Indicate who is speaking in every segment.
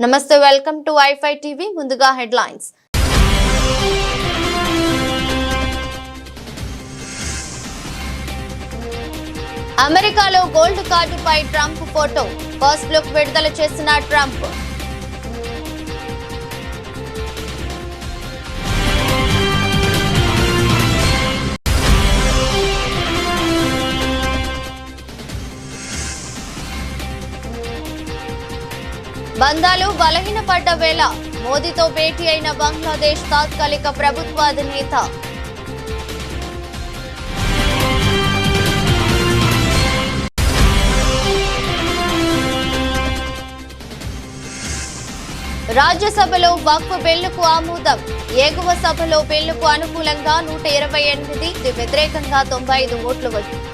Speaker 1: నమస్తే, welcome to ఐఫై TV. ముందుగా headlines. అమెరికాలో గోల్డ్ కార్డుపై ట్రంప్ ఫోటో, ఫస్ట్ లుక్ విడుదల చేసిన ట్రంప్. బంధాలు బలహీనపడ్డ వేళ మోదీతో భేటీ అయిన బంగ్లాదేశ్ తాత్కాలిక ప్రభుత్వ అధినేత. రాజ్యసభలో వక్ఫ్ బిల్లుకు ఆమోదం. ఎగువ సభలో బిల్లుకు అనుకూలంగా 128, వ్యతిరేకంగా 95 ఓట్లు వచ్చాయి.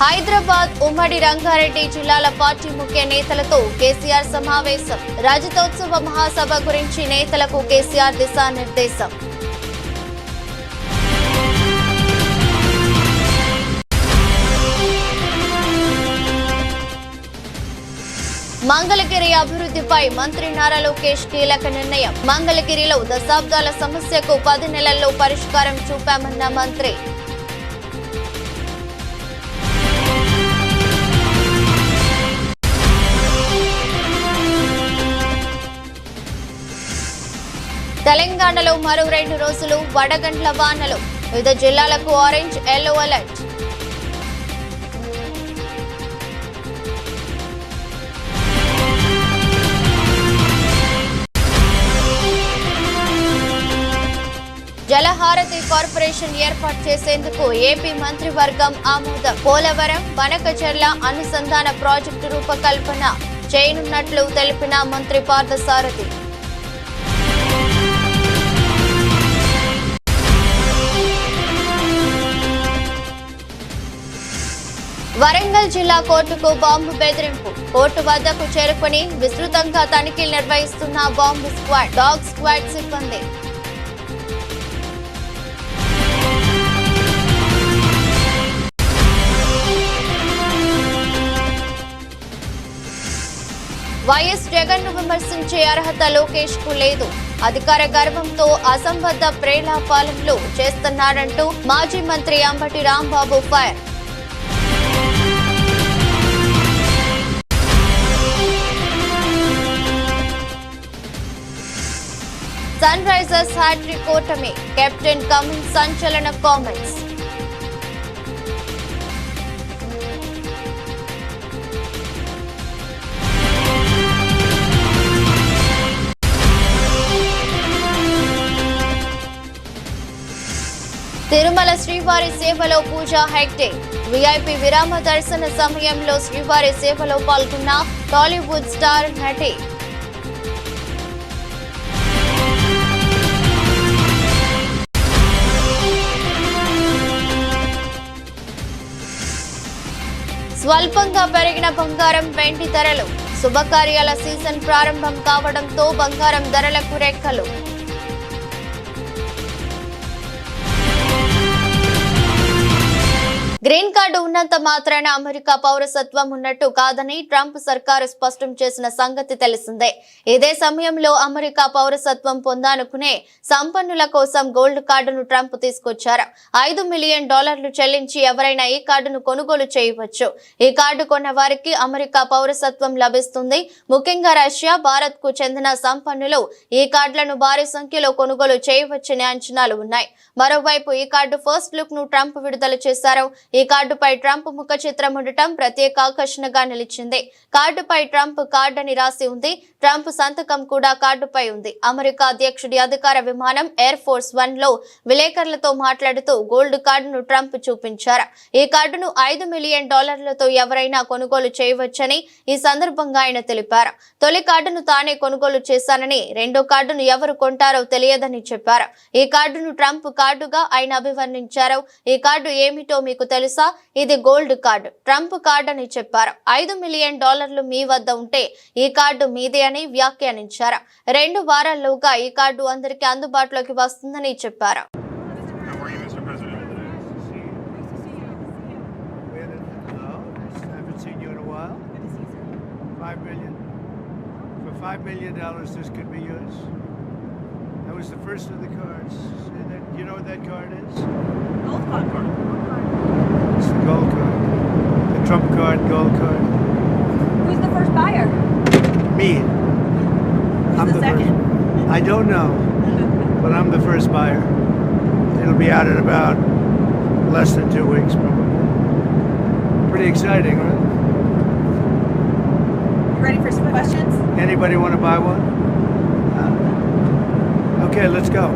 Speaker 1: హైదరాబాద్ ఉమ్మడి రంగారెడ్డి జిల్లాల పార్టీ ముఖ్య నేతలతో కేసీఆర్ సమావేశం. రజతోత్సవ మహాసభ గురించి నేతలకు కేసీఆర్ దిశానిర్దేశం. మంగళగిరి అభివృద్ధిపై మంత్రి నారా లోకేష్ కీలక నిర్ణయం. మంగళగిరిలో దశాబ్దాల సమస్యకు 10 నెలల్లో పరిష్కారం చూపామన్న మంత్రి. తెలంగాణలో మరో 2 రోజులు వడగండ్ల వానలు. వివిధ జిల్లాలకు ఆరెంజ్, ఎల్లో అలర్ట్. జలహారతి కార్పొరేషన్ ఏర్పాటు చేసేందుకు ఏపీ మంత్రివర్గం ఆమోదం. పోలవరం, బనకచెర్ల అనుసంధాన ప్రాజెక్టు రూపకల్పన చేయనున్నట్లు తెలిపిన మంత్రి పార్థసారథి. వరంగల్ జిల్లా కోర్టుకు బాంబు బెదిరింపు. కోర్టు వద్దకు చేరుకుని విస్తృతంగా తనిఖీలు నిర్వహిస్తున్న బాంబు స్క్వాడ్, డాగ్ స్క్వాడ్ సిబ్బంది. వైఎస్ జగన్ ను విమర్శించే అర్హత లోకేష్ కు లేదు. అధికార గర్వంతో అసంబద్ధ ప్రేలాపాలనలు చేస్తున్నారంటూ మాజీ మంత్రి Ambati Rambabu fire. Sunrisers hattrick ఓటమి. కెప్టెన్ కమిన్స్ సంచలన కామెంట్స్. తిరుమల శ్రీవారి సేవలో పూజా హెగ్డే. విఐపి విరామ దర్శన సమయంలో శ్రీవారి సేవలో పాల్గొన్న టాలీవుడ్ స్టార్ నటి. స్వల్పంగా పెరిగిన బంగారం, వెండి ధరలు. శుభకార్యాల సీజన్ ప్రారంభం కావడంతో బంగారం ధరలకు రెక్కలు. గ్రీన్ కార్డు ఉన్నంత మాత్రాన అమెరికా పౌరసత్వం ఉన్నట్టు కాదని ట్రంప్ సర్కారు స్పష్టం చేసిన సంగతి తెలిసిందే. ఇదే సమయంలో అమెరికా పౌరసత్వం పొందానుకునే సంపన్నుల కోసం గోల్డ్ కార్డును ట్రంప్ తీసుకొచ్చారు. $5 మిలియన్ చెల్లించి ఎవరైనా ఈ కార్డును కొనుగోలు చేయవచ్చు. ఈ కార్డు కొన్న వారికి అమెరికా పౌరసత్వం లభిస్తుంది. ముఖ్యంగా రష్యా, భారత్ కు చెందిన సంపన్నులు ఈ కార్డులను భారీ సంఖ్యలో కొనుగోలు చేయవచ్చనే అంచనాలు ఉన్నాయి. మరోవైపు ఈ కార్డు ఫస్ట్ లుక్ ను ట్రంప్ విడుదల చేశారు. ఈ కార్డుపై ట్రంప్ ముఖ చిత్రం ఉండటం ప్రత్యేక ఆకర్షణగా నిలిచింది. కార్డుపై ట్రంప్ కార్డ్ అని రాసి ఉంది. ట్రంప్ సంతకం కూడా కార్డుపై ఉంది. అమెరికా అధ్యక్షుడి అధికార విమానం ఎయిర్ ఫోర్స్ 1 లో విలేకరులతో మాట్లాడుతూ గోల్డ్ కార్డును ట్రంప్ చూపించారు. ఈ కార్డును $5 మిలియన్ ఎవరైనా కొనుగోలు చేయవచ్చని ఈ సందర్భంగా ఆయన తెలిపారు. తొలి కార్డును తానే కొనుగోలు చేశానని, రెండో కార్డును ఎవరు కొంటారో తెలియదని చెప్పారు. ఈ కార్డును ట్రంప్ కార్డుగా ఆయన అభివర్ణించారు. ఈ కార్డు ఏమిటో మీకు తెలుసా? ఇది గోల్డ్ కార్డు, ట్రంప్ కార్డు అని చెప్పారు. $5 మిలియన్ మీ వద్ద ఉంటే ఈ కార్డు మీదే అని వ్యాఖ్యానించారు. 2 వారాల్లోగా ఈ కార్డు అందరికీ అందుబాటులోకి వస్తుందని చెప్పారు.
Speaker 2: $5 million. For $5 million, this could be yours. That was the first of the cards. You know what that card is?
Speaker 3: Gold card.
Speaker 2: It's the gold card. The Trump card, gold card.
Speaker 3: Who's the first buyer?
Speaker 2: Me.
Speaker 3: Who's the second?
Speaker 2: I don't know, but I'm the first buyer. It'll be out in about less than 2 weeks, probably. Pretty exciting, right?
Speaker 3: You ready for some questions?
Speaker 2: Anybody want to buy one? Okay, let's go.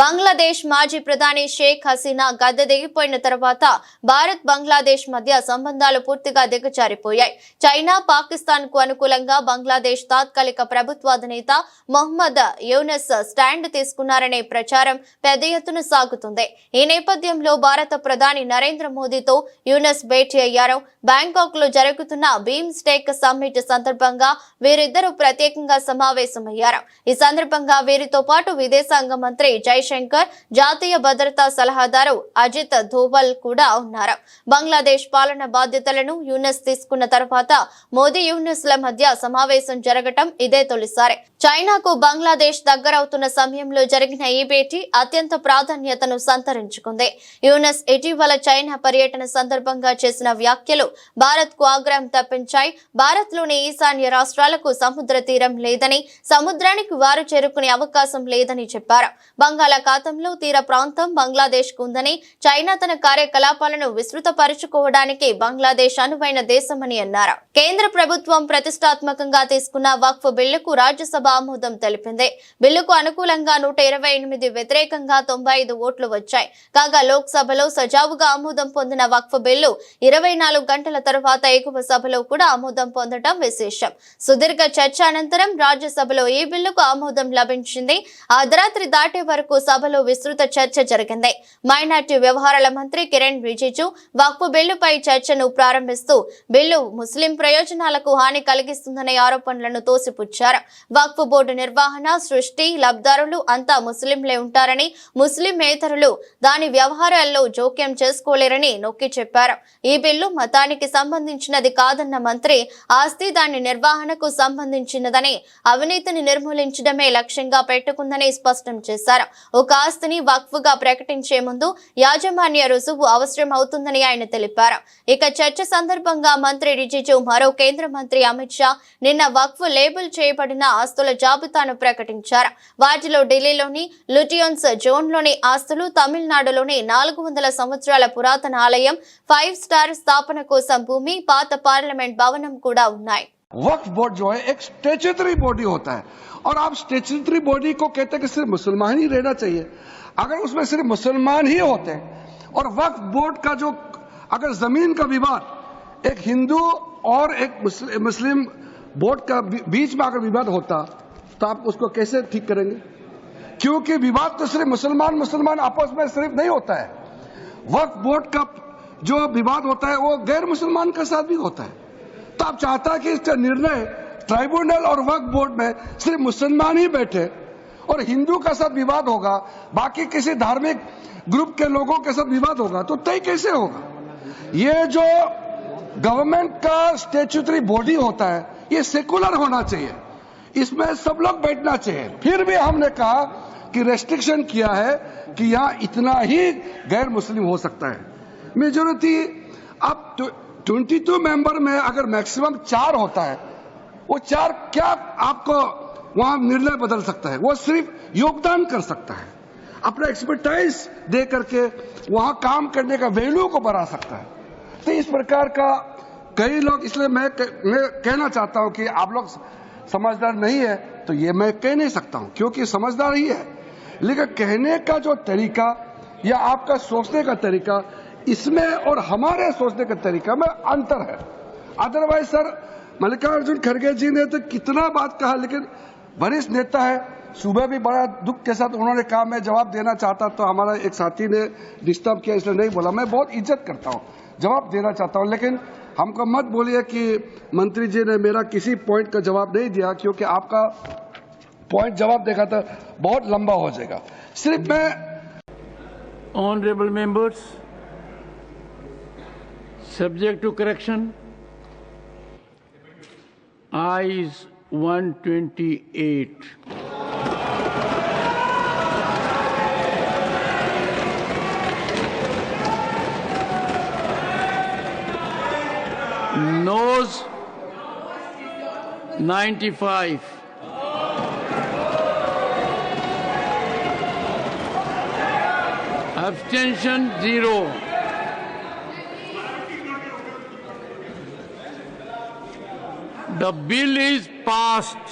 Speaker 1: Bangladesh మాజీ ప్రధాని షేక్ హసీనా గద్దె దిగిపోయిన తర్వాత భారత్ బంగ్లాదేశ్ మధ్య సంబంధాలు పూర్తిగా దిగజారిపోయాయి. China, Pakistan కు అనుకూలంగా బంగ్లాదేశ్ తాత్కాలిక ప్రభుత్వాధినేత Mohammed Yunus stand తీసుకున్నారనే ప్రచారం పెద్ద ఎత్తున సాగుతుంది. ఈ నేపథ్యంలో భారత ప్రధాని నరేంద్ర మోదీతో యూనస్ భేటీ అయ్యారు. బ్యాంకాక్ లో జరుగుతున్న బీమ్ స్టేక్ సమ్మిట్ సందర్భంగా వీరిద్దరూ ప్రత్యేకంగా సమావేశమయ్యారు. ఈ సందర్భంగా వీరితో పాటు విదేశాంగ మంత్రి జైశంకర్, జాతీయ భద్రతా సలహాదారు అజిత్ ధోవల్ కూడా ఉన్నారు. బంగ్లాదేశ్ పాలన బాధ్యతలను యూనస్ తీసుకున్న తర్వాత మోదీ యూనస్ ల మధ్య సమావేశం జరగటం ఇదే తొలిసారి. చైనాకు బంగ్లాదేశ్ దగ్గరవుతున్న సమయంలో జరిగిన ఈ భేటీ అత్యంత ప్రాధాన్యతను సంతరించుకుంది. యూనస్ ఇటీవల చైనా పర్యటన సందర్భంగా చేసిన వ్యాఖ్యలు భారత్ కు ఆగ్రహం తప్పించాయి. భారత్ లోని ఈశాన్య రాష్ట్రాలకు సముద్ర తీరం లేదని, సముద్రానికి వారు చేరుకునే అవకాశం లేదని చెప్పారు. బంగాళాఖాతంలో తీర ప్రాంతం బంగ్లాదేశ్ కు ఉందని, చైనా తన కార్యకలాపాలను విస్తృతపరుచుకోవడానికి బంగ్లాదేశ్ అనువైన దేశమని అన్నారు. కేంద్ర ప్రభుత్వం ప్రతిష్టాత్మకంగా తీసుకున్న వక్ఫ్ బిల్లుకు రాజ్యసభ ఆమోదం తెలిపింది. బిల్లుకు అనుకూలంగా 128, వ్యతిరేకంగా 95 ఓట్లు వచ్చాయి. కాగా లోక్సభలో సజావుగా ఆమోదం పొందిన వక్ఫ్ బిల్లు 24 గంటల తర్వాత ఎగువ సభలో కూడా ఆమోదం పొందడం విశేషం. సుదీర్ఘ చర్చ అనంతరం రాజ్యసభలో ఈ బిల్లుకు ఆమోదం లభించింది. అర్ధరాత్రి దాటే వరకు సభలో విస్తృత చర్చ జరిగింది. మైనార్టీ వ్యవహారాల మంత్రి కిరణ్ రిజిజు వక్ఫ్ బిల్లుపై చర్చను ప్రారంభిస్తూ బిల్లు ముస్లిం ప్రయోజనాలకు హాని కలిగిస్తుందనే ఆరోపణలను తోసిపుచ్చారు. వక్ఫ్ బోర్డు నిర్వహణ, సృష్టి, లబ్దారులు అంతా ముస్లింలే ఉంటారని, ముస్లిమేతరులు దాని వ్యవహారాల్లో జోక్యం చేసుకోలేరని నొక్కి చెప్పారు. ఈ బిల్లు మతానికి సంబంధించినది కాదన్న మంత్రి, ఆస్తి దాని నిర్వహణకు సంబంధించినదని, అవినీతిని నిర్మూలించడమే లక్ష్యంగా పెట్టుకుందని స్పష్టం చేశారు. ఒక ఆస్తిని వక్ఫ్ గా ప్రకటించే ముందు యాజమాన్య రుజువు అవసరం అవుతుందని ఆయన తెలిపారు. ఇక చర్చ సందర్భంగా మంత్రి రిజిజు, మరో కేంద్ర మంత్రి అమిత్ షా నిన్న వక్ఫ్ లేబుల్ చేయబడిన ఆస్తుల జాబితాను ప్రకటించారు. వాటిలో ఢిల్లీలోని లుటియన్స్ జోన్ లోని ఆస్తులు, తమిళనాడులోని 400 సంవత్సరాల పురాతన ఆలయం, 5 స్టార్ స్థాపన కోసం భూమి, పాత పార్లమెంట్ భవనం కూడా ఉన్నాయి.
Speaker 4: वक्फ बोर्ड जो है एक स्टेचुटरी बॉडी होता है और आप स्टेचुटरी बॉडी को कहते हैं कि सिर्फ मुसलमान ही रहना चाहिए. अगर उसमें सिर्फ मुसलमान ही होते और वक्फ बोर्ड का जो अगर जमीन का विवाद एक हिंदू और एक मुस्लिम बोर्ड का बीच में अगर विवाद होता तो आप उसको कैसे ठीक करेंगे? क्योंकि विवाद तो सिर्फ मुसलमान आपस में सिर्फ नहीं होता है. वक्फ बोर्ड का जो विवाद होता है वो गैर मुसलमान के साथ भी होता है. तो आप चाहता है कि इसका निर्णय ट्राइब्यूनल और वक्फ बोर्ड में सिर्फ मुसलमान ही बैठे और हिंदू का साथ विवाद होगा, बाकी किसी धार्मिक ग्रुप के लोगों के साथ विवाद होगा, तो तय कैसे होगा? ये जो गवर्नमेंट का स्टैट्यूटरी बॉडी होता है ये सेकुलर होना चाहिए, इसमें सब लोग बैठना चाहिए. फिर भी हमने कहा कि रेस्ट्रिक्शन किया है कि यहाँ इतना ही गैर मुस्लिम हो सकता है. मेजोरिटी अब 22 मेंबर में अगर मैक्सिमम 4 होता है, वो 4 क्या आपको वहां निर्णय बदल सकता है? वो सिर्फ योगदान कर सकता है, अपना एक्सपर्टाइज दे करके वहां काम करने का वैल्यू को बढ़ा सकता है. तो इस प्रकार का कई लोग, इसलिए मैं कहना चाहता हूं कि आप लोग समझदार नहीं है तो ये मैं कह नहीं सकता हूं, क्योंकि समझदार ही है, लेकिन कहने का जो तरीका या आपका सोचने का तरीका इसमें और हमारे सोचने के तरीका में अंतर है. अदरवाइज सर मल्लिकार्जुन खड़गे जी ने तो कितना बात कहा, लेकिन वरिष्ठ नेता है, सुबह भी बड़ा दुख के साथ उन्होंने कहा मैं जवाब देना चाहता, तो हमारा एक साथी ने डिस्टर्ब किया इसलिए नहीं बोला. मैं बहुत इज्जत करता हूं, जवाब देना चाहता हूं, लेकिन हमको मत बोलिए कि मंत्री जी ने मेरा किसी पॉइंट का जवाब नहीं दिया, क्योंकि आपका पॉइंट जवाब देगा तो बहुत लंबा हो जाएगा. सिर्फ मैं
Speaker 5: Honorable members, subject to correction, Ayes 128. Noes 95. Abstention 0. The bill is passed.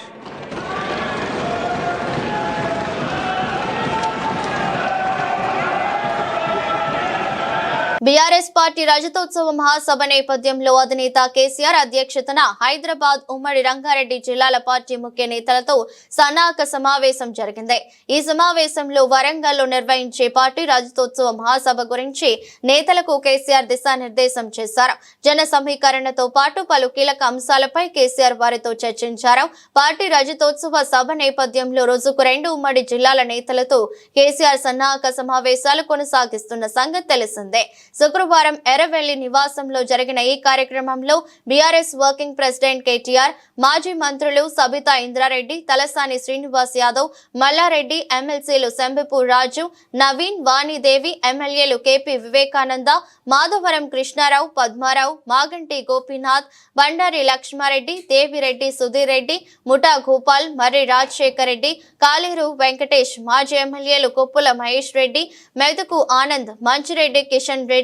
Speaker 1: BRS party రజతోత్సవ మహాసభ నేపథ్యంలో అధినేత కేసీఆర్ అధ్యక్షతన హైదరాబాద్ ఉమ్మడి రంగారెడ్డి జిల్లాల పార్టీ ముఖ్య నేతలతో సన్నాహక సమావేశం జరిగింది. ఈ సమావేశంలో వరంగల్లో నిర్వహించే పార్టీ రజతోత్సవ మహాసభ గురించి నేతలకు కేసీఆర్ దిశానిర్దేశం చేశారు. జన సమీకరణతో పాటు పలు కీలక అంశాలపై కేసీఆర్ వారితో చర్చించారు. పార్టీ రజతోత్సవ సభ నేపథ్యంలో రోజుకు 2 ఉమ్మడి జిల్లాల నేతలతో కేసీఆర్ సన్నాహక సమావేశాలు కొనసాగిస్తున్న సంగతి తెలిసిందే. శుక్రవారం ఎర్రవెల్లి నివాసంలో జరిగిన ఈ కార్యక్రమంలో బీఆర్ఎస్ వర్కింగ్ ప్రెసిడెంట్ కేటీఆర్, మాజీ మంత్రులు సబితా ఇంద్రారెడ్డి, తలసాని శ్రీనివాస్ యాదవ్, మల్లారెడ్డి, ఎమ్మెల్సీలు శంబిపూర్ రాజు, నవీన్, వాణిదేవి, ఎమ్మెల్యేలు కేపీ వివేకానంద, మాధవరం కృష్ణారావు, పద్మారావు, మాగంటి గోపీనాథ్, బండారి లక్ష్మారెడ్డి, దేవిరెడ్డి సుధీర్ రెడ్డి, ముఠా గోపాల్, మర్రి రాజశేఖర్ రెడ్డి, కాలేరు వెంకటేష్, మాజీ ఎమ్మెల్యేలు కొప్పుల మహేష్ రెడ్డి, మెదకు ఆనంద్, మంచిరెడ్డి కిషన్ రెడ్డి,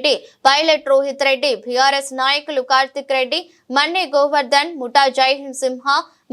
Speaker 1: పైలట్ రోహిత్ రెడ్డి, బీఆర్ఎస్ నాయకులు కార్తిక్ రెడ్డి, మన్నే గోవర్ధన్, ముఠా జైహింద్ సింహ,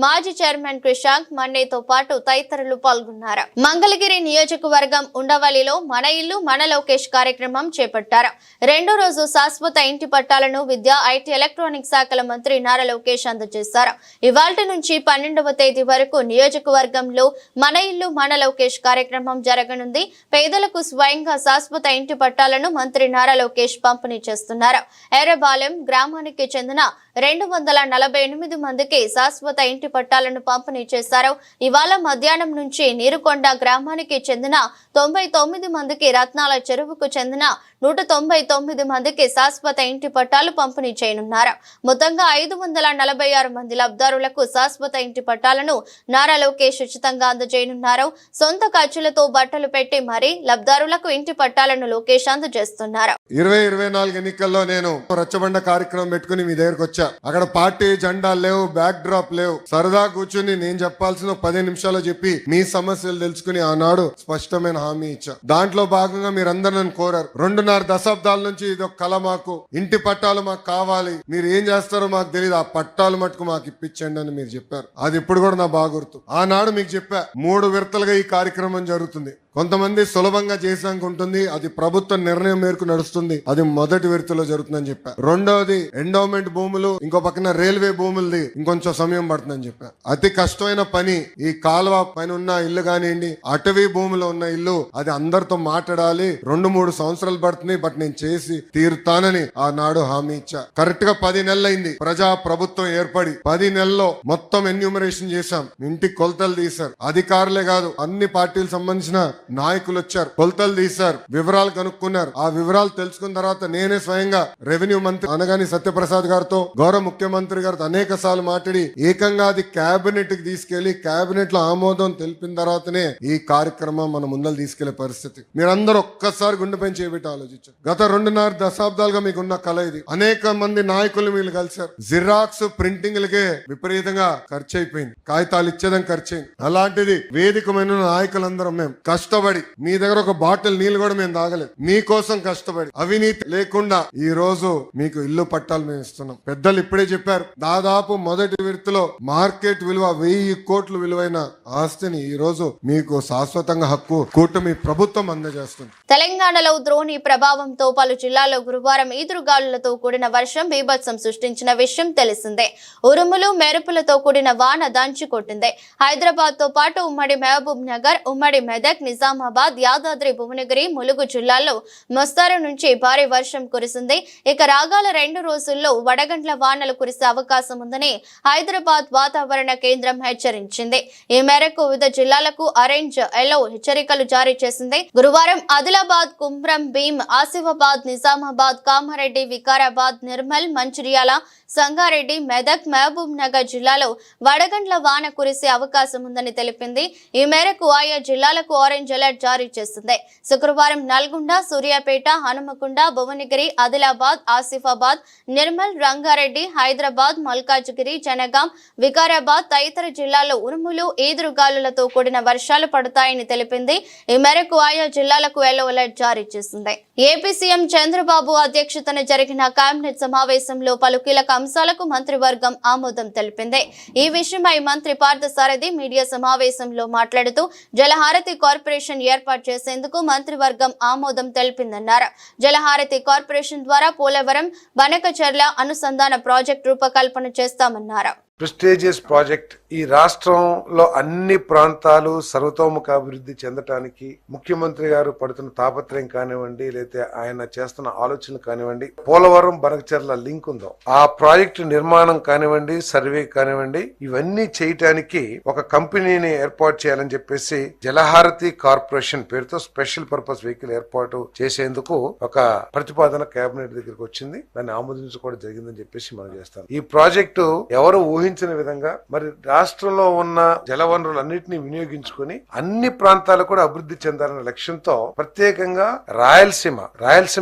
Speaker 1: మాజీ చైర్మన్ క్రిషాంక్ మన్నేతో పాటు తదితరులు పాల్గొన్నారు. మంగళగిరి నియోజకవర్గం ఉండవల్లిలో మన ఇల్లు మన లోకేష్ కార్యక్రమం చేపట్టారు. 2వ రోజు శాశ్వత ఇంటి పట్టాలను విద్యా, ఐటీ, ఎలక్ట్రానిక్ శాఖల మంత్రి నారా లోకేష్ అందజేశారు. ఇవాల్టి నుంచి 12వ తేదీ వరకు నియోజకవర్గంలో మన ఇల్లు మన లోకేష్ కార్యక్రమం జరగనుంది. పేదలకు స్వయంగా శాశ్వత ఇంటి పట్టాలను మంత్రి నారా లోకేష్ పంపిణీ చేస్తున్నారు. ఎర్రబాలెం గ్రామానికి చెందిన 248 మందికి శాశ్వత ఇంటి పట్టాలను పంపిణీ చేశారు. ఇవాళ మధ్యాహ్నం నుంచి నీరుకొండ గ్రామానికి చెందిన 99 మందికి, రత్నాల చెరువుకు చెందిన 199 మందికి శాశ్వత ఇంటి పట్టాలు పంపిణీ చేయనున్నారు. మొత్తంగా 546 మంది లబ్ధారులకు శాశ్వత ఇంటి పట్టాలను నారా లోకేష్ ఉచితంగా అందజేయనున్నారు. సొంత ఖర్చులతో బట్టలు పెట్టి మరీ లబ్ధారులకు ఇంటి పట్టాలను లోకేష్ అందజేస్తున్నారు.
Speaker 6: 2024 ఎన్నికల్లో నేను రచ్చబండ కార్యక్రమం పెట్టుకుని మీ దగ్గరకు వచ్చా. అక్కడ పార్టీ జెండా లేవు, బ్యాక్ డ్రాప్ లేవు. సరదా కూర్చుని నేను చెప్పాల్సిన 10 నిమిషాలు చెప్పి మీ సమస్యలు తెలుసుకుని ఆనాడు స్పష్టమైన హామీ ఇచ్చా. దాంట్లో భాగంగా మీరందరూ నన్ను కోరారు. 2.5 దశాబ్దాల నుంచి ఇది ఒక కళ, మాకు ఇంటి పట్టాలు మాకు కావాలి, మీరు ఏం చేస్తారో మాకు తెలియదు, ఆ పట్టాలు మటుకు మాకు ఇప్పించండి అని మీరు చెప్పారు. అది ఇప్పుడు కూడా నా బాగా గుర్తు. ఆనాడు మీకు చెప్పా 3 విడతలుగా ఈ కార్యక్రమం జరుగుతుంది. కొంతమంది సులభంగా చేసాక ఉంటుంది, అది ప్రభుత్వ నిర్ణయం మేరకు నడుస్తుంది. అది మొదటి విడతలో జరుగుతుందని చెప్పా. రెండవది ఎండోమెంట్ భూములు, ఇంకో పక్కన రైల్వే భూములది ఇంకొంచెం సమయం పడుతుందని చెప్పా. అతి కష్టమైన పని ఈ కాలువ పైన ఉన్న ఇల్లు కానివ్వండి, అటవీ భూమిలో ఉన్న ఇల్లు, అది అందరితో మాట్లాడాలి. 2-3 సంవత్సరాలు పడుతుంది, బట్ నేను చేసి తీరుతానని ఆనాడు హామీ ఇచ్చా. కరెక్ట్ గా 10 నెలలు అయింది ప్రజా ప్రభుత్వం ఏర్పడి. 10 నెలల్లో మొత్తం ఎన్యూమరేషన్ చేశాం, ఇంటికి కొలతలు తీశారు. అధికారులే కాదు, అన్ని పార్టీలకు సంబంధించిన నాయకులు వచ్చారు, కొలతలు తీశారు, వివరాలు కనుక్కున్నారు. ఆ వివరాలు తెలుసుకున్న తర్వాత నేనే స్వయంగా రెవెన్యూ మంత్రి అనగాని సత్యప్రసాద్ గారితో, గౌరవ ముఖ్యమంత్రి గారితో అనేక సార్లు మాట్లాడి ఏకంగా అది కేబినెట్ కి తీసుకెళ్లి కేబినెట్ లో ఆమోదం తెలిపిన తర్వాతనే ఈ కార్యక్రమం మన ముందర తీసుకెళ్లే పరిస్థితి. మీరందరూ ఒక్కసారి గుండెపై చేపెట్టి ఆలోచించారు. గత 2.5 దశాబ్దాలుగా మీకున్న కళ ఇది. అనేక మంది నాయకులు మీరు కలిశారు. జిరాక్స్ ప్రింటింగ్లకే విపరీతంగా ఖర్చు అయిపోయింది, కాగితాలు ఇచ్చేదానికి ఖర్చు అయింది. అలాంటిది వేదికమైన నాయకులందరం మేము కష్టపడి, మీ దగ్గర ఒక బాటిల్ నీళ్లు కూడా మేము తాగలేదు, మీకోసం కష్టపడి అవినీతి లేకుండా ఈ రోజు మీకు ఇల్లు పట్టాలు మేము ఇస్తున్నాం. పెద్దలు ఇప్పుడే చెప్పారు, దాదాపు మొదటి విడతలో మార్కెట్ విలువ 1000 కోట్లు విలువైన ఆస్తిని ఈ రోజు మీకు శాశ్వతంగా హక్కు కూటమి ప్రభుత్వం అందజేస్తుంది.
Speaker 1: తెలంగాణలో ద్రోణి ప్రభావంతో పలు జిల్లాల్లో గురువారం ఈదురుగాలులతో కూడిన వర్షం బీభత్సం సృష్టించిన విషయం తెలిసిందే. ఉరుములు మెరుపులతో కూడిన వాన దంచి కొట్టింది. హైదరాబాద్ తో పాటు ఉమ్మడి మహబూబ్ నగర్, ఉమ్మడి మెదక్, నిజామాబాద్, యాదాద్రి భువనగిరి, ములుగు జిల్లాల్లో మోస్తరు నుంచి భారీ వర్షం కురిసింది. ఇక రాగాల 2 రోజుల్లో వడగండ్ల వానలు కురిసే అవకాశం ఉందని హైదరాబాద్ వాతావరణ కేంద్రం హెచ్చరించింది. ఈ మేరకు వివిధ జిల్లాలకు ఆరెంజ్, ఎల్లో హెచ్చరికలు జారీ చేసింది. గురువారం ఆదిలాబాద్, కుమ్రం భీం, ఆసిఫాబాద్, నిజామాబాద్, కామారెడ్డి, వికారాబాద్, నిర్మల్, మంచిర్యాల, సంగారెడ్డి, మెదక్, మహబూబ్ నగర్ జిల్లాలో వడగండ్ల వాన కురిసే అవకాశం ఉందని తెలిపింది. ఈ మేరకు ఆయా జిల్లాలకు ఆరెంజ్ అలర్ట్ జారీ చేసింది. శుక్రవారం నల్గొండ, సూర్యాపేట, హనుమకొండ, భువనగిరి, ఆదిలాబాద్, ఆసిఫాబాద్, నిర్మల్, రంగారెడ్డి, హైదరాబాద్, మల్కాజ్గిరి, జనగాం, వికారాబాద్ తదితర జిల్లాల్లో ఉరుములు, ఈదురుగాలులతో కూడిన వర్షాలు పడతాయని తెలిపింది. ఈ మేరకు ఆయా జిల్లాలకు ఎల్లో అలర్ట్ జారీ చేసింది. ఏపీ సీఎం చంద్రబాబు అధ్యక్షతన జరిగిన కేబినెట్ సమావేశంలో పలు కీలక అంశాలకు మంత్రివర్గం ఆమోదం తెలిపింది. ఈ విషయమై మంత్రి పార్థసారథి మీడియా సమావేశంలో మాట్లాడుతూ జలహారతి కార్పొరేషన్ ఏర్పాటు చేసేందుకు మంత్రివర్గం ఆమోదం తెలిపిందన్నారు. జలహారతి కార్పొరేషన్ ద్వారా పోలవరం, బనకచర్ల అనుసంధాన ప్రాజెక్టు రూపకల్పన చేస్తామన్నారు.
Speaker 7: ప్రెస్టీజియస్ ప్రాజెక్ట్ ఈ రాష్ట్రంలో అన్ని ప్రాంతాలు సర్వతోముఖాభివృద్ధి చెందటానికి ముఖ్యమంత్రి గారు పడుతున్న తాపత్రయం కానివ్వండి, లేకపోతే ఆయన చేస్తున్న ఆలోచనలు కానివ్వండి, పోలవరం బనకచర్ల లింక్ ఉందో ఆ ప్రాజెక్టు నిర్మాణం కానివ్వండి, సర్వే కానివ్వండి, ఇవన్నీ చేయటానికి ఒక కంపెనీని ఏర్పాటు చేయాలని చెప్పేసి జలహారతి కార్పొరేషన్ పేరుతో స్పెషల్ పర్పస్ వెహికల్ ఏర్పాటు చేసేందుకు ఒక ప్రతిపాదన కేబినెట్ దగ్గరికి వచ్చింది. దాన్ని ఆమోదించుకోవడం జరిగిందని చెప్పేసి మనం చేస్తాం. ఈ ప్రాజెక్టు ఎవరు ఊహించిన విధంగా మరి రాష్ట్రంలో ఉన్న జలవనరులన్నింటినీ వినియోగించుకుని అన్ని ప్రాంతాలు కూడా అభివృద్ధి చెందాలనే లక్ష్యంతో ప్రత్యేకంగా రాయలసీమ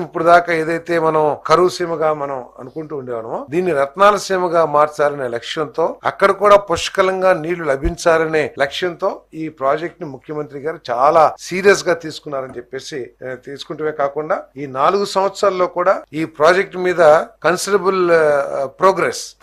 Speaker 7: ఇప్పుడు దాకా ఏదైతే మనం కరువు సీమగా మనం అనుకుంటూ ఉండేవాళ్ళమో దీన్ని రత్నాల సీమగా మార్చాలనే లక్ష్యంతో, అక్కడ కూడా పుష్కలంగా నీళ్లు లభించాలనే లక్ష్యంతో ఈ ప్రాజెక్ట్ ని ముఖ్యమంత్రి గారు చాలా సీరియస్ గా తీసుకున్నారని చెప్పేసి తీసుకుంటమే కాకుండా ఈ 4 సంవత్సరాల్లో కూడా ఈ ప్రాజెక్ట్ మీద కన్సిడరబుల్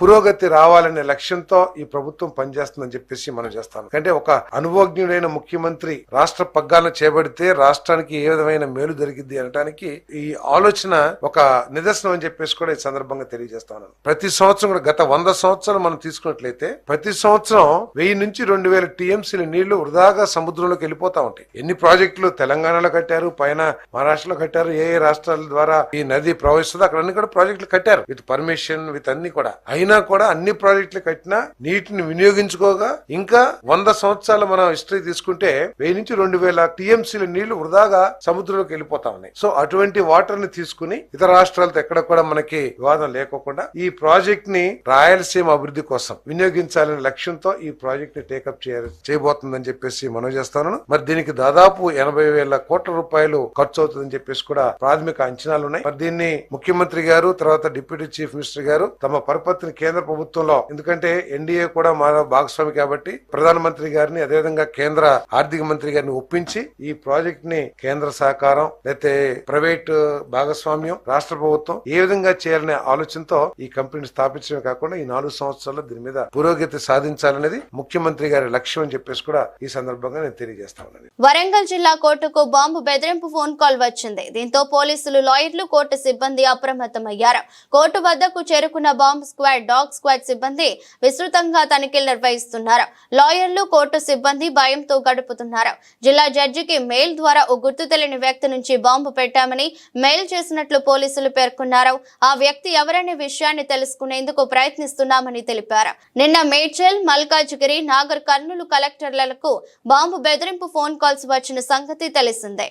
Speaker 7: పురోగతి రావాలనే లక్ష్యంతో ఈ ప్రభుత్వం పనిచేస్తుందని చెప్పేసి మనం చేస్తాం. అంటే ఒక అనుభవజ్ఞుడైన ముఖ్యమంత్రి రాష్ట్ర పగ్గాలను చేపడితే రాష్ట్రానికి ఏ విధమైన మేలు జరిగింది అనడానికి ఈ ఆలోచన ఒక నిదర్శనం అని చెప్పేసి కూడా ఈ సందర్భంగా తెలియజేస్తాను. ప్రతి సంవత్సరం కూడా గత 100 సంవత్సరాలు మనం తీసుకున్నట్లయితే ప్రతి సంవత్సరం 1000 నుంచి 2000 టీఎంసీల నీళ్లు వృధాగా సముద్రంలోకి వెళ్ళిపోతా ఉంటాయి. ఎన్ని ప్రాజెక్టులు తెలంగాణలో కట్టారు, పైన మహారాష్ట్రలో కట్టారు, ఏ రాష్ట్రాల ద్వారా ఈ నది ప్రవహిస్తుందో అక్కడ అన్ని కూడా ప్రాజెక్టులు కట్టారు విత్ పర్మిషన్ విత్ అన్ని కూడా. అయినా కూడా అన్ని ప్రాజెక్టులు కట్టినా నీటిని వినియోగించుకోగా ఇంకా 100 సంవత్సరాలు మనం హిస్టరీ తీసుకుంటే 1000 నుంచి 2000 టీఎంసీల నీళ్లు వృధాగా సముద్రంలోకి వెళ్ళిపోతా ఉన్నాయి. సో అటువంటి వాటర్ ని తీసుకుని ఇతర రాష్ట్రాలతో ఎక్కడ కూడా మనకి వివాదం లేకోకుండా ఈ ప్రాజెక్ట్ ని రాయలసీమ అభివృద్ధి కోసం వినియోగించాలనే లక్ష్యంతో ఈ ప్రాజెక్ట్ ని టేకప్ చేయబోతుందని చెప్పేసి మనం చేస్తాను. మరి దీనికి దాదాపు 80,000 కోట్ల రూపాయలు ఖర్చు అవుతుందని చెప్పేసి కూడా ప్రాథమిక అంచనాలు ఉన్నాయి. మరి దీన్ని ముఖ్యమంత్రి గారు తర్వాత డిప్యూటీ చీఫ్ మినిస్టర్ గారు తమ పరపతిని కేంద్ర ప్రభుత్వంలో, ఎందుకంటే ఎన్డీఏ కూడా మన భాగస్వామి కాబట్టి ప్రధానమంత్రి గారిని అదేవిధంగా కేంద్ర ఆర్థిక మంత్రి గారిని ఒప్పించి ఈ ప్రాజెక్ట్ ని కేంద్ర సహకారం లేకపోతే ప్రైవేట్ భాగస్వామ్యం రాష్ట్ర ప్రభుత్వం ఏ విధంగా చేయాలనే ఆలోచనతో ఈ కంపెనీని స్థాపించడమే కాకుండా ఈ 4 సంవత్సరాల్లో దీని మీద పురోగతి సాధించాలనేది ముఖ్యమంత్రి గారి లక్ష్యం అని చెప్పేసి కూడా ఈ సందర్భంగా నేను తెలియజేస్తా ఉన్నాను.
Speaker 1: వరంగల్ జిల్లా కోర్టుకు బాంబు బెదిరింపు ఫోన్ కాల్ వచ్చింది. దీంతో పోలీసులు, లాయర్లు, కోర్టు సిబ్బంది అప్రమత్తమయ్యారు. కోర్టు వద్దకు చేరుకున్న బాంబ్ స్క్వాడ్, డాగ్ స్క్వాడ్ సిబ్బంది విస్తృతంగా తనిఖీలు నిర్వహిస్తున్నారు. లాయర్లు, కోర్టు సిబ్బంది భయంతో గడుపుతున్నారు. జిల్లా జడ్జికి మెయిల్ ద్వారా ఓ గుర్తు తెలియని వ్యక్తి నుంచి బాంబు పెట్టామని మెయిల్ చేసినట్లు పోలీసులు పేర్కొన్నారు. ఆ వ్యక్తి ఎవరనే విషయాన్ని తెలుసుకునేందుకు ప్రయత్నిస్తున్నామని తెలిపారు. నిన్న మేడ్చల్, మల్కాజ్గిరి, నాగర్ కర్నూలు కలెక్టర్లకు బాంబు బెదిరింపు ఫోన్ కాల్స్ వచ్చిన సంగతి తెలిసిందే.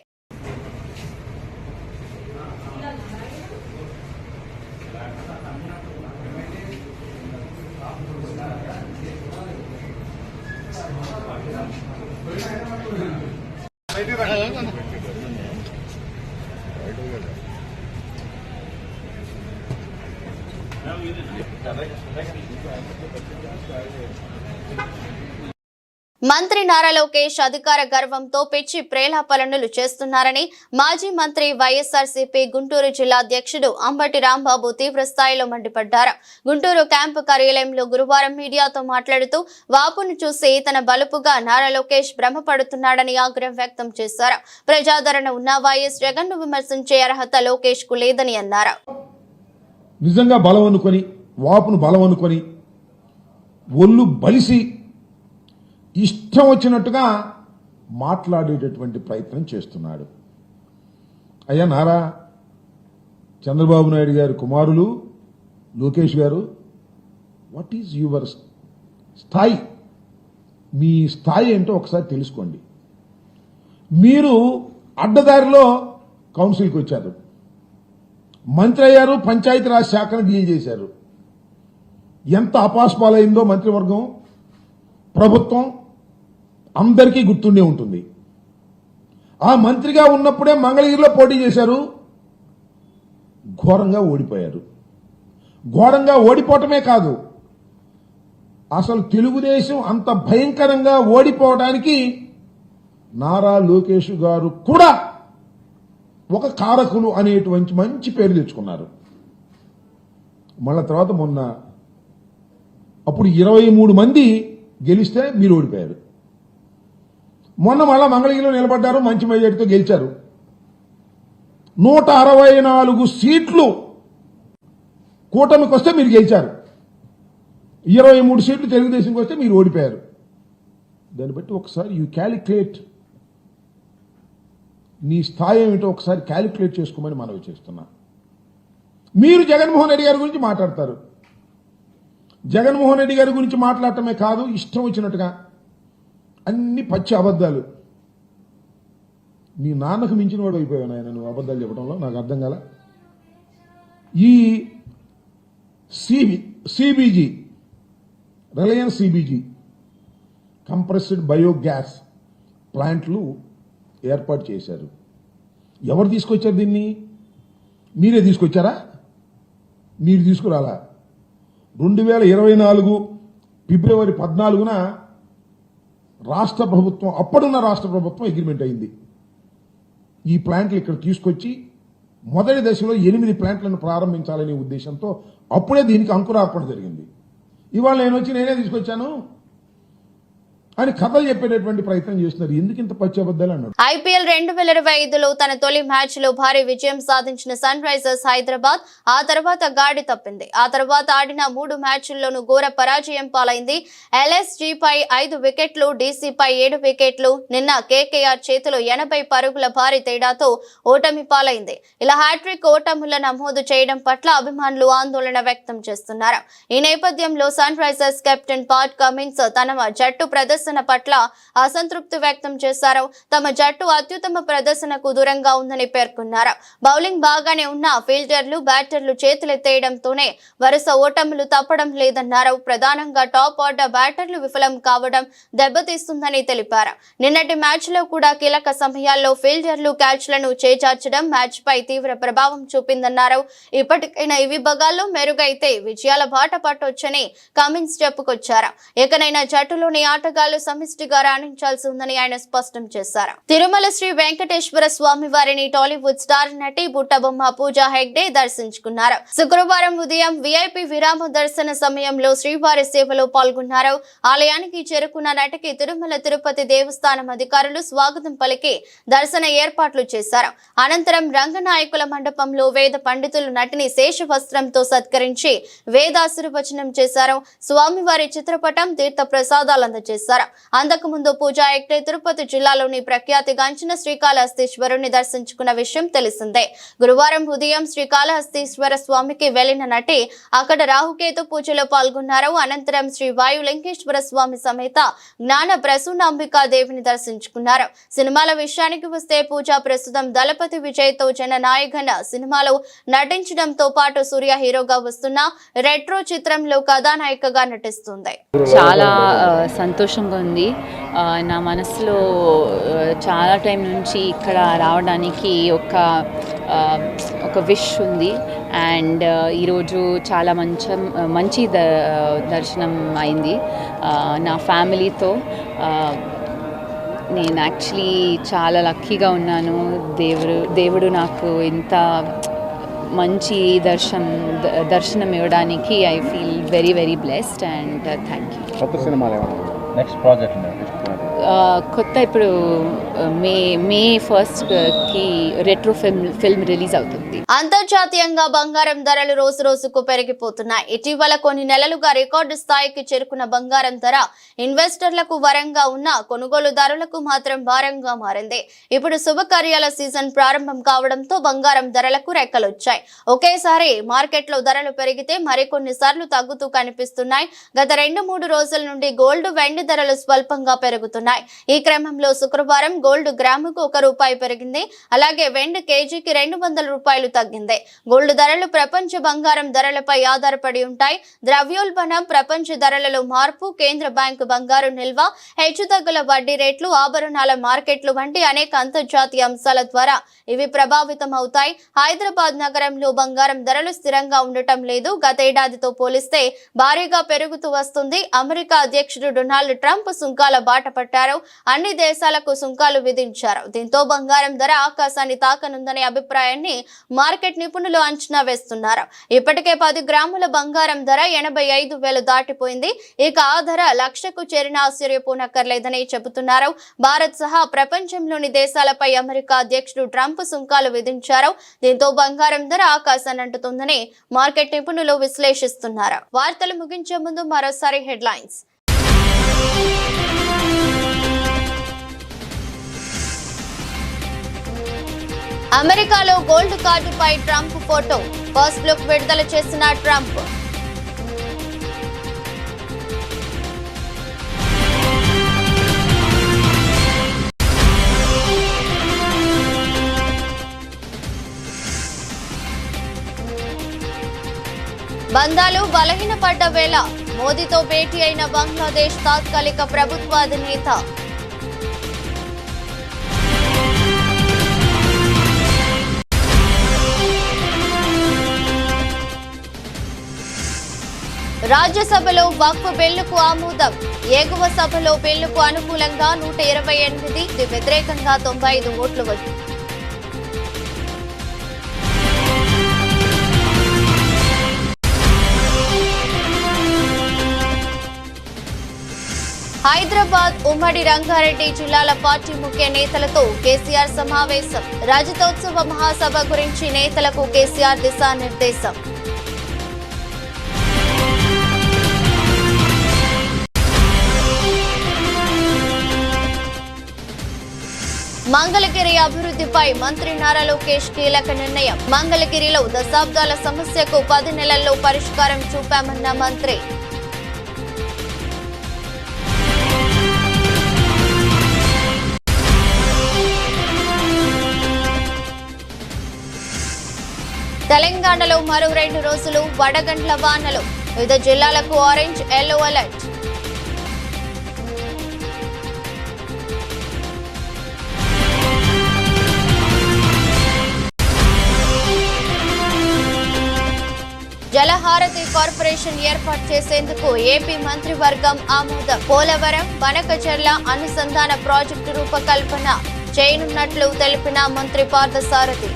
Speaker 1: మంత్రి నారా లోకేష్ అధికార గర్వంతో పిచ్చి ప్రేలాపనలు చేస్తున్నారని మాజీ మంత్రి వైఎస్ఆర్సీపీ గుంటూరు జిల్లా అధ్యక్షుడు అంబటి రాంబాబు తీవ్ర స్థాయిలో మండిపడ్డారు. గుంటూరు క్యాంపు కార్యాలయంలో గురువారం మీడియాతో మాట్లాడుతూ వాపును చూసి తన బలుపుగా నారా లోకేష్ భ్రమపడుతున్నాడని ఆగ్రహం వ్యక్తం చేశారు. ప్రజాదరణ ఉన్న వైఎస్ జగన్ ను విమర్శించే అర్హత లోకేష్ కు లేదని అన్నారు.
Speaker 8: నిజంగా బలం అనుకొని, వాపును బలం అనుకొని, ఒళ్ళు బలిసి ఇష్టం వచ్చినట్టుగా మాట్లాడేటటువంటి ప్రయత్నం చేస్తున్నాడు. అయ్యా నారా చంద్రబాబు నాయుడు గారి కుమారులు లోకేష్ గారు వాట్ ఈజ్ యువర్ స్థాయి, మీ స్థాయి ఏంటో ఒకసారి తెలుసుకోండి. మీరు అడ్డదారిలో కౌన్సిల్కి వచ్చారు, మంత్రి అయ్యారు, పంచాయతీరాజ్ శాఖను డీల్ చేశారు. ఎంత అపాస్పాలైందో మంత్రివర్గం, ప్రభుత్వం అందరికీ గుర్తుండే ఉంటుంది. ఆ మంత్రిగా ఉన్నప్పుడే మంగళగిరిలో పోటీ చేశారు, ఘోరంగా ఓడిపోయారు. ఘోరంగా ఓడిపోవటమే కాదు, అసలు తెలుగుదేశం అంత భయంకరంగా ఓడిపోవడానికి నారా లోకేష్ గారు కూడా ఒక కారకులు అనేటువంటి మంచి పేరు తెచ్చుకున్నారు. మళ్ళా తర్వాత మొన్న అప్పుడు 23 మంది గెలిస్తే మీరు ఓడిపోయారు. మొన్న మళ్ళా మంగళగిరిలో నిలబడ్డారు, మంచి మెజార్టీతో గెలిచారు. 164 సీట్లు కూటమికి వస్తే మీరు గెలిచారు, 23 సీట్లు తెలుగుదేశంకి వస్తే మీరు ఓడిపోయారు. దాన్ని బట్టి ఒకసారి యూ క్యాలిక్యులేట్, నీ స్థాయి ఏమిటో ఒకసారి క్యాలిక్యులేట్ చేసుకోమని మనవి చేస్తున్నా. మీరు జగన్మోహన్ రెడ్డి గారి గురించి మాట్లాడతారు. జగన్మోహన్ రెడ్డి గారి గురించి మాట్లాడటమే కాదు, ఇష్టం వచ్చినట్టుగా అన్ని పచ్చి అబద్ధాలు. మీ నాన్నకు మించిన వాడు అయిపోయాను ఆయన నువ్వు అబద్ధాలు చెప్పడంలో, నాకు అర్థం కాల. ఈ CBG, Reliance CBG compressed biogas ప్లాంట్లు ఏర్పాటు చేశారు. ఎవరు తీసుకొచ్చారు దీన్ని? మీరే తీసుకొచ్చారా? మీరు తీసుకురాలా. 2024 ఫిబ్రవరి 14న రాష్ట్ర ప్రభుత్వం, అప్పుడున్న రాష్ట్ర ప్రభుత్వం అగ్రిమెంట్ అయింది. ఈ ప్లాంట్లు ఇక్కడ తీసుకొచ్చి మొదటి దశలో 8 ప్లాంట్లను ప్రారంభించాలనే ఉద్దేశంతో అప్పుడే దీనికి అంకురార్పణ జరిగింది. ఇవాళ నేనే తీసుకొచ్చాను అని కథలు చెప్పేటటువంటి ప్రయత్నం చేస్తున్నారు. ఎందుకు ఇంత పచ్చి అబద్ధాలు అన్నాడు.
Speaker 1: IPL 2025లో తన తొలి మ్యాచ్ లో భారీ విజయం సాధించిన సన్ రైజర్స్ హైదరాబాద్ ఆ తర్వాత గాడి తప్పింది. ఆ తర్వాత ఆడిన 3 మ్యాచ్ల్లోనూ ఘోర పరాజయం పాలైంది. LSG పై 5 వికెట్లు, DC పై 7 వికెట్లు. నిన్న KKR చేతిలో 80 పరుగుల భారీ తేడాతో ఓటమి పాలైంది. ఇలా హ్యాట్రిక్ ఓటముల నమోదు చేయడం పట్ల అభిమానులు ఆందోళన వ్యక్తం చేస్తున్నారు. ఈ నేపథ్యంలో Sunrisers captain Pat Cummins తన జట్టు ప్రదర్శన పట్ల అసంతృప్తి వ్యక్తం చేశారు. తమ జట్టు అత్యుత్తమ ప్రదర్శనకు దూరంగా ఉందని పేర్కొన్నారు. బౌలింగ్ బాగానే ఉన్న ఫీల్డర్లు, బ్యాటర్లు చేతులెత్తేయడంతోనే వరుస ఓటములు తప్పడం లేదన్నారు. ప్రధానంగా టాప్ ఆర్డర్ బ్యాటర్లు విఫలం కావడం దెబ్బతీస్తుందని తెలిపారు. నిన్నటి మ్యాచ్ లో కూడా కీలక సమయాల్లో ఫీల్డర్లు క్యాచ్లను చేజార్చడం మ్యాచ్ పై తీవ్ర ప్రభావం చూపిందన్నారు. ఇప్పటికైనా ఈ విభాగాల్లో మెరుగైతే విజయాల బాట పట్టొచ్చని కమిన్స్ చెప్పుకొచ్చారు. ఇకనైనా జట్టులోని ఆటగాళ్లు సమిష్టిగా రాణించాల్సి ఉందని ఆయన స్పష్టం చేశారు. తిరుమల శ్రీ వెంకటేశ్వర స్వామి వారిని టాలీవుడ్ స్టార్ నటి బుట్టబొమ్మ పూజా హెగ్డే దర్శించుకున్నారు. శుక్రవారం ఉదయం VIP విరామ దర్శన సమయంలో శ్రీవారి సేవలో పాల్గొన్నారు. ఆలయానికి చేరుకున్న నటికి తిరుమల తిరుపతి దేవస్థానం అధికారులు స్వాగతం పలికి దర్శన ఏర్పాట్లు చేశారు. అనంతరం రంగనాయకుల మండపంలో వేద పండితులు నటిని శేష వస్త్రంతో సత్కరించి వేదాశీర్వచనం చేశారు. స్వామివారి చిత్రపటం, తీర్థ ప్రసాదాలు అందజేశారు. అంతకుముందు పూజా హెగ్డే తిరుపతి జిల్లాలోని ప్రఖ్యాతిగాంచిన శ్రీకాళహస్తీశ్వరుని దర్శించుకున్న విషయం తెలిసిందే. గురువారం ఉదయం శ్రీకాళహస్తీశ్వర స్వామికి వెళ్లిన నటి అక్కడ రాహుకేతు పూజలో పాల్గొన్నారు. అనంతరం శ్రీ వాయులింగేశ్వర స్వామి సమేత జ్ఞాన ప్రసూనాంబికా దేవిని దర్శించుకున్నారు. సినిమాల విషయానికి వస్తే పూజ ప్రస్తుతం దళపతి విజయ్ తో జననాయకన సినిమాలో నటించడంతో పాటు సూర్య హీరోగా వస్తున్న రెట్రో చిత్రంలో కథానాయికగా నటిస్తుంది.
Speaker 9: చాలా సంతోషంగా ఉంది. నా మనసులో చాలా టైం నుంచి ఇక్కడ రావడానికి ఒక విష్ ఉంది. అండ్ ఈరోజు చాలా మంచి దర్శనం అయింది నా ఫ్యామిలీతో. నేను యాక్చువల్లీ చాలా లక్కీగా ఉన్నాను. దేవుడు నాకు ఇంత మంచి దర్శనం ఇవ్వడానికి I feel very very blessed and thank you.
Speaker 10: కొత్త సినిమాలు నెక్స్ట్ ప్రాజెక్ట్
Speaker 9: కొత్త ఇప్పుడు మే 1కి రెట్రో ఫిల్మ్ రిలీజ్ అవుతుంది.
Speaker 1: అంతర్జాతీయంగా బంగారం ధరలు రోజు రోజుకు పెరిగిపోతున్నాయి. ఇటీవల కొన్ని నెలలుగా రికార్డు స్థాయికి చేరుకున్న బంగారం ధర ఇన్వెస్టర్లకు వరంగా ఉన్న కొనుగోలుదారులకు మాత్రం భారంగా మారింది. ఇప్పుడు శుభకార్యాల సీజన్ ప్రారంభం కావడంతో బంగారం ధరలకు రెక్కలొచ్చాయి. ఒకేసారి మార్కెట్లో ధరలు పెరిగితే మరికొన్నిసార్లు తగ్గుతూ కనిపిస్తున్నాయి. గత 2-3 రోజుల నుండి గోల్డ్, వెండి ధరలు స్వల్పంగా పెరుగుతున్నాయి. ఈ క్రమంలో శుక్రవారం గోల్డ్ గ్రాముకు ₹1 పెరిగింది. అలాగే వెండి కేజీకి ₹200 తగ్గింది. గోల్డ్ ధరలు ప్రపంచ బంగారం ధరలపై ఆధారపడి ఉంటాయి. ద్రవ్యోల్బణం, ప్రపంచ ధరలలో మార్పు, కేంద్ర బ్యాంకు బంగారు నిల్వ, హెచ్చుతగ్గుల వడ్డీ రేట్లు, ఆభరణాల మార్కెట్లు వంటి అనేక అంతర్జాతీయ అంశాల ద్వారా ఇవి ప్రభావితం అవుతాయి. హైదరాబాద్ నగరంలో బంగారం ధరలు స్థిరంగా ఉండటం లేదు. గతేడాదితో పోలిస్తే భారీగా పెరుగుతూ వస్తుంది. అమెరికా అధ్యక్షుడు డొనాల్డ్ ట్రంప్ సుంకాల బాట పట్టారు. అన్ని దేశాలకు సుంకాలు విధించారు. దీంతో బంగారం ధర ఆకాశాన్ని తాకనుందనే అభిప్రాయాన్ని మార్కెట్ నిపుణులు అంచనా వేస్తున్నారు. ఇప్పటికే 10 గ్రాముల బంగారం ధర 85,000 దాటిపోయింది. ఇక ఆ ధర లక్షకు చేరిన ఆశ్చర్యపోనక్కర్లేదని చెబుతున్నారు. భారత్ సహా ప్రపంచంలోని దేశాలపై అమెరికా అధ్యక్షుడు ట్రంప్ సుంకాలు విధించారు. దీంతో బంగారం ధర ఆకాశాన్ని అంటుతుందని మార్కెట్ నిపుణులు విశ్లేషిస్తున్నారు. వార్తలు ముగించే ముందు మరోసారి హెడ్లైన్స్. అమెరికాలో గోల్డ్ కార్డుపై ట్రంప్ ఫోటో, ఫస్ట్ లుక్ విడుదల చేసిన ట్రంప్. బంధాలు బలహీనపడ్డ వేళ మోదీతో భేటీ అయిన బంగ్లాదేశ్ తాత్కాలిక ప్రభుత్వ అధినేత. రాజ్యసభలో వక్ఫ్ బిల్లుకు ఆమోదం. ఎగువ సభలో బిల్లుకు అనుకూలంగా 128, వ్యతిరేకంగా 95 ఓట్లు వచ్చాయి. హైదరాబాద్, ఉమ్మడి రంగారెడ్డి జిల్లాల పార్టీ ముఖ్య నేతలతో కేసీఆర్ సమావేశం. రజతోత్సవ మహాసభ గురించి నేతలకు కేసీఆర్ దిశానిర్దేశం. మంగళగిరి అభివృద్ధిపై మంత్రి నారా లోకేష్ కీలక నిర్ణయం. మంగళగిరిలో దశాబ్దాల సమస్యకు 10 నెలల్లో పరిష్కారం చూపామన్న మంత్రి. తెలంగాణలో మరో 2 రోజులు వడగండ్ల వానలు. వివిధ జిల్లాలకు ఆరెంజ్, ఎల్లో అలర్ట్. జలహారతి కార్పొరేషన్ ఏర్పాటు చేసేందుకు ఏపీ మంత్రివర్గం ఆమోదం. పోలవరం, బనకచర్ల అనుసంధాన ప్రాజెక్టు రూపకల్పన చేయనున్నట్లు తెలిపిన మంత్రి పార్థసారథి.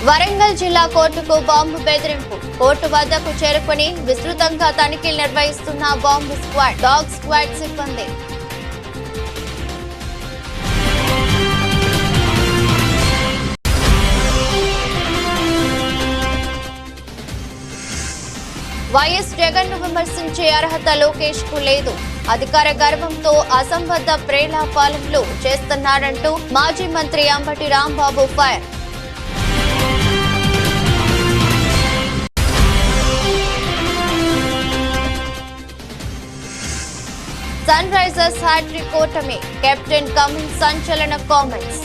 Speaker 1: వరంగల్ జిల్లా కోర్టుకు బాంబు బెదిరింపు. కోర్టు వద్దకు చేరుకుని విస్తృతంగా తనిఖీలు నిర్వహిస్తున్న బాంబు స్క్వాడ్, డాగ్ స్క్వాడ్ సిబ్బంది. వైఎస్ జగన్ ను విమర్శించే అర్హత లోకేష్ కు లేదు. అధికార గర్వంతో అసంబద్ధ ప్రేలాపాలనలు చేస్తున్నారంటూ మాజీ మంత్రి Ambati Rambabu fire. Sunrisers hattrick ఓటమి. కెప్టెన్ కమిన్స్ సంచలన కామెంట్స్.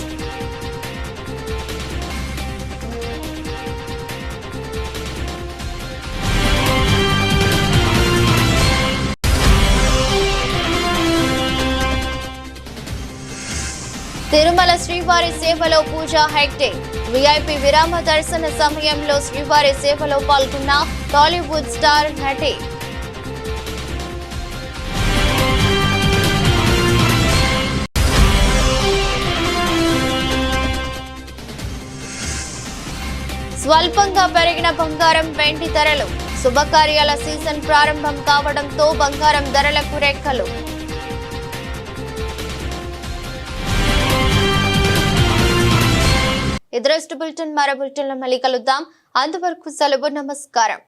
Speaker 1: తిరుమల శ్రీవారి సేవలో పూజా హెగ్డే. విఐపి విరామ దర్శన సమయంలో శ్రీవారి సేవలో పాల్గొన్న టాలీవుడ్ స్టార్ నటి. స్వల్పంగా పెరిగిన బంగారం, వెండి ధరలు. శుభకార్యాల సీజన్ ప్రారంభం కావడంతో బంగారం ధరలకు రెక్కలు. ఇదృష్టి బులెటిన్ మరో బులెటిన్లో మళ్ళీ కలుద్దాం. అంతవరకు సెలవు. నమస్కారం.